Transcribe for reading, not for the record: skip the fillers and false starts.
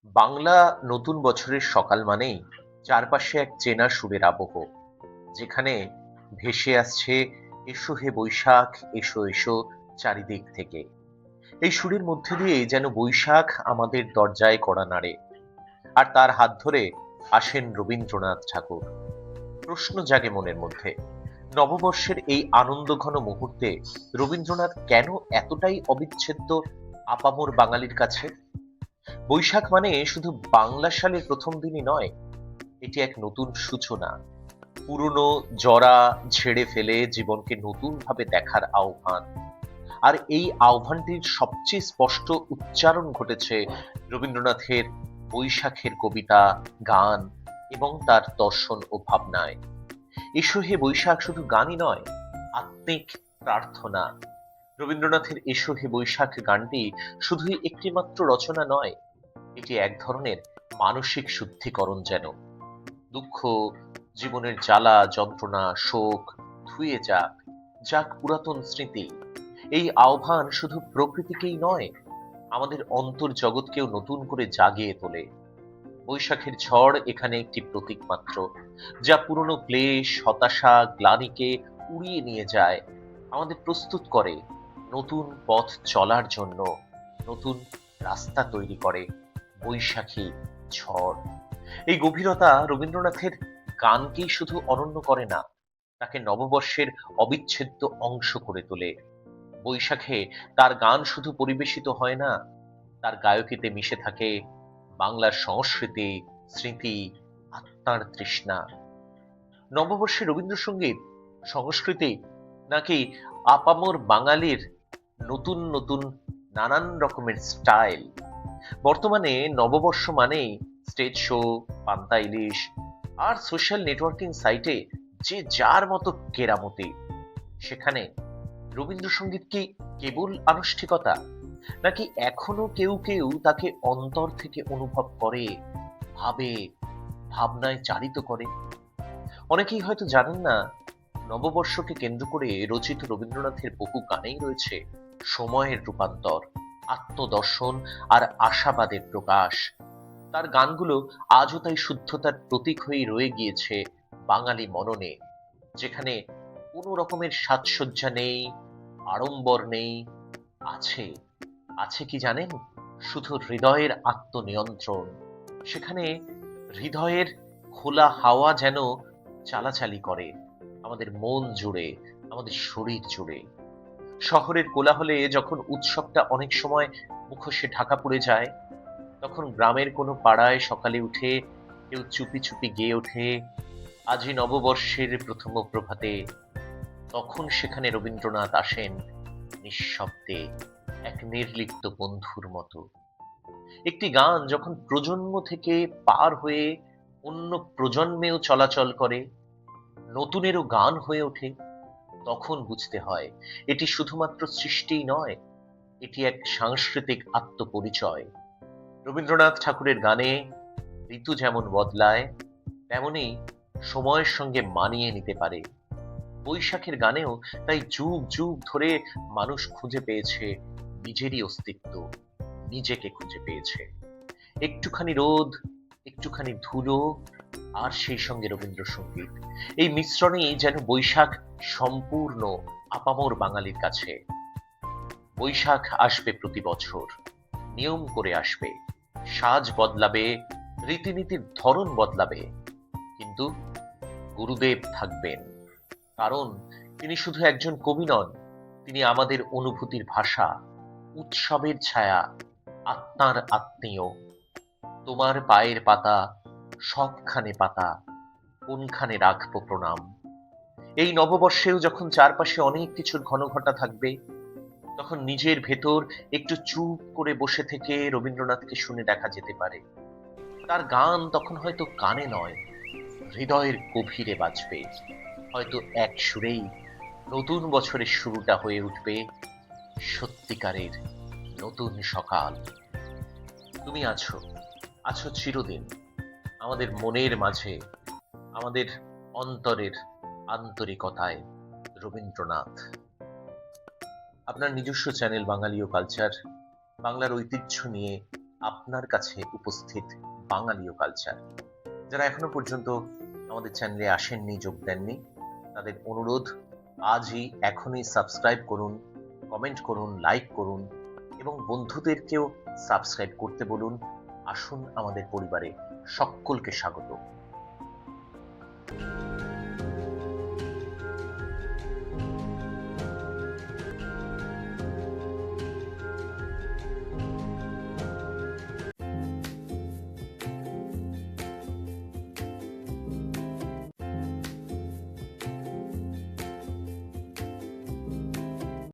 বাংলা নতুন বছরের সকাল মানেই চারপাশে এক চেনা সুরের আবহ, যেখানে ভেসে আসছে এসো হে বৈশাখ, এসো এসো চারিদিক থেকে। এই সুরের মধ্যে দিয়ে যেন বৈশাখ আমাদের দরজায় কড়া নাড়ে, আর তার হাত ধরে আসেন রবীন্দ্রনাথ ঠাকুর। প্রশ্ন জাগে মনের মধ্যে, নববর্ষের এই আনন্দঘন মুহূর্তে রবীন্দ্রনাথ কেন এতটাই অবিচ্ছেদ্য আপামর বাঙালির কাছে? বৈশাখ মানে শুধু বাংলা সালের প্রথম দিনই নয়, এটি এক নতুন সূচনা, পুরনো জরা ঝেড়ে ফেলে জীবনকে নতুন ভাবে দেখার আহ্বান। আর এই আহ্বানটির সবচেয়ে স্পষ্ট উচ্চারণ ঘটেছে রবীন্দ্রনাথের বৈশাখের কবিতা, গান এবং তার দর্শন ও ভাবনায়। এসো হে বৈশাখ শুধু গানই নয়, আত্মিক প্রার্থনা। রবীন্দ্রনাথের এসো হে বৈশাখ গানটি শুধুই একটি মাত্র রচনা নয়, এটি এক ধরনের মানসিক শুদ্ধিকরণ যেন। দুঃখ, জীবনের জ্বালা যন্ত্রণা শোক ধুয়ে যাক, যাক পুরাতন স্মৃতি। এই আহ্বান শুধু প্রকৃতিকেই নয়, আমাদের অন্তর জগৎকেও নতুন করে জাগিয়ে তোলে। বৈশাখের ঝড় এখানে একটি প্রতীক মাত্র, যা পুরনো ক্লেশ হতাশা গ্লানিকে উড়িয়ে নিয়ে যায়, আমাদের প্রস্তুত করে নতুন পথ চলার জন্য, নতুন রাস্তা তৈরি করে বৈশাখী ঝড়। এই গভীরতা রবীন্দ্রনাথের গানকেই শুধু অনন্য করে না, তাকে নববর্ষের অবিচ্ছেদ্য অংশ করে তোলে। বৈশাখে তার গান শুধু পরিবেশিত হয় না, তার গায়কিতে মিশে থাকে বাংলার সংস্কৃতি, স্মৃতি, আত্মার তৃষ্ণা। নববর্ষে রবীন্দ্রসঙ্গীত সংস্কৃতি নাকি আপামর বাঙালির নতুন নতুন নানান রকমের স্টাইল? বর্তমানে নববর্ষ মানেই স্টেজ শো, পান্তা ইলিশ আর সোশ্যাল নেটওয়ার্কিং সাইটে যে যার মতো কেরামতি। সেখানে রবীন্দ্রসঙ্গীত কি কেবল আনুষ্ঠানিকতা, নাকি এখনো কেউ কেউ তাকে অন্তর থেকে অনুভব করে, ভাবে, ভাবনায় চালিত করে? অনেকেই হয়তো জানেন না, নববর্ষকে কেন্দ্র করে রচিত রবীন্দ্রনাথের বহু গানেই রয়েছে সময়ের রূপান্তর, আত্মদর্শন আর আশাবাদের প্রকাশ। তার গানগুলো আজও তাই শুদ্ধতার প্রতীক হয়েই রয়ে গিয়েছে বাঙালি মননে, যেখানে কোনো রকমের সাজসজ্জা নেই, আড়ম্বর নেই, আছে, আছে কি জানেন, শুধু হৃদয়ের আত্মনিয়ন্ত্রণ। সেখানে হৃদয়ের খোলা হাওয়া যেন চালাচালি করে আমাদের মন জুড়ে, আমাদের শরীর জুড়ে। শহরের কোলাহলে যখন উৎসবটা অনেক সময় মুখোশে ঢাকা পড়ে যায়, তখন গ্রামের কোনো পাড়ায় সকালে উঠে কেউ চুপি চুপি গেয়ে ওঠে আজি নববর্ষের প্রথম প্রভাতে। তখন সেখানে রবীন্দ্রনাথ আসেন নিঃশব্দে, এক নির্লিপ্ত বন্ধুর মতো। একটি গান যখন প্রজন্ম থেকে পার হয়ে অন্য প্রজন্মেও চলাচল করে, নতুনেরও গান হয়ে ওঠে, তখন বুঝতে হয় এটি শুধুমাত্র সৃষ্টিই নয়, এটি এক সাংস্কৃতিক আত্মপরিচয়। রবীন্দ্রনাথ ঠাকুরের গানে ঋতু যেমন বদলায়, তেমনি সময়ের সঙ্গে মানিয়ে নিতে পারে। বৈশাখের গানেও তাই যুগ যুগ ধরে মানুষ খুঁজে পেয়েছে নিজেরই অস্তিত্ব, নিজেকে খুঁজে পেয়েছে। একটুখানি রোদ, একটুখানি ধুলো, আর সেই সঙ্গে রবীন্দ্রসঙ্গীত, এই মিশ্রণেই যেন বৈশাখ সম্পূর্ণ আপামর বাঙালির কাছে। বৈশাখ আসবে প্রতি বছর, নিয়ম করে আসবে, সাজ বদলাবে, রীতিনীতির ধরন বদলাবে, কিন্তু গুরুদেব থাকবেন। কারণ তিনি শুধু একজন কবি নন, তিনি আমাদের অনুভূতির ভাষা, উৎসবের ছায়া, আত্মার আত্মীয়। তোমার পায়ের পাতা, সবখানে পাতা, কোনখানে রাখবো প্রণাম। এই নববর্ষেও যখন চারপাশে অনেক কিছুর ঘনঘটা থাকবে, তখন নিজের ভেতর একটু চুপ করে বসে থেকে রবীন্দ্রনাথকে শুনে দেখা যেতে পারে। তার গান তখন হয়তো কানে নয়, হৃদয়ের গভীরে বাজবে। হয়তো এক সুরেই নতুন বছরের শুরুটা হয়ে উঠবে সত্যিকারের নতুন সকাল। তুমি আছো, আছো চিরদিন আমাদের মনের মাঝে, আমাদের অন্তরের আন্তরিকতায়। রবীন্দ্রনাথ। আপনার নিজস্ব চ্যানেল বাঙালি ও কালচার, বাংলার ঐতিহ্য নিয়ে আপনার কাছে উপস্থিত বাঙালিও কালচার। যারা এখনো পর্যন্ত আমাদের চ্যানেলে আসেননি, যোগ দেননি, তাদের অনুরোধ আজই এখনই সাবস্ক্রাইব করুন, কমেন্ট করুন, লাইক করুন এবং বন্ধুদেরকেও সাবস্ক্রাইব করতে বলুন। আসুন আমাদের পরিবারে সকলকে স্বাগত।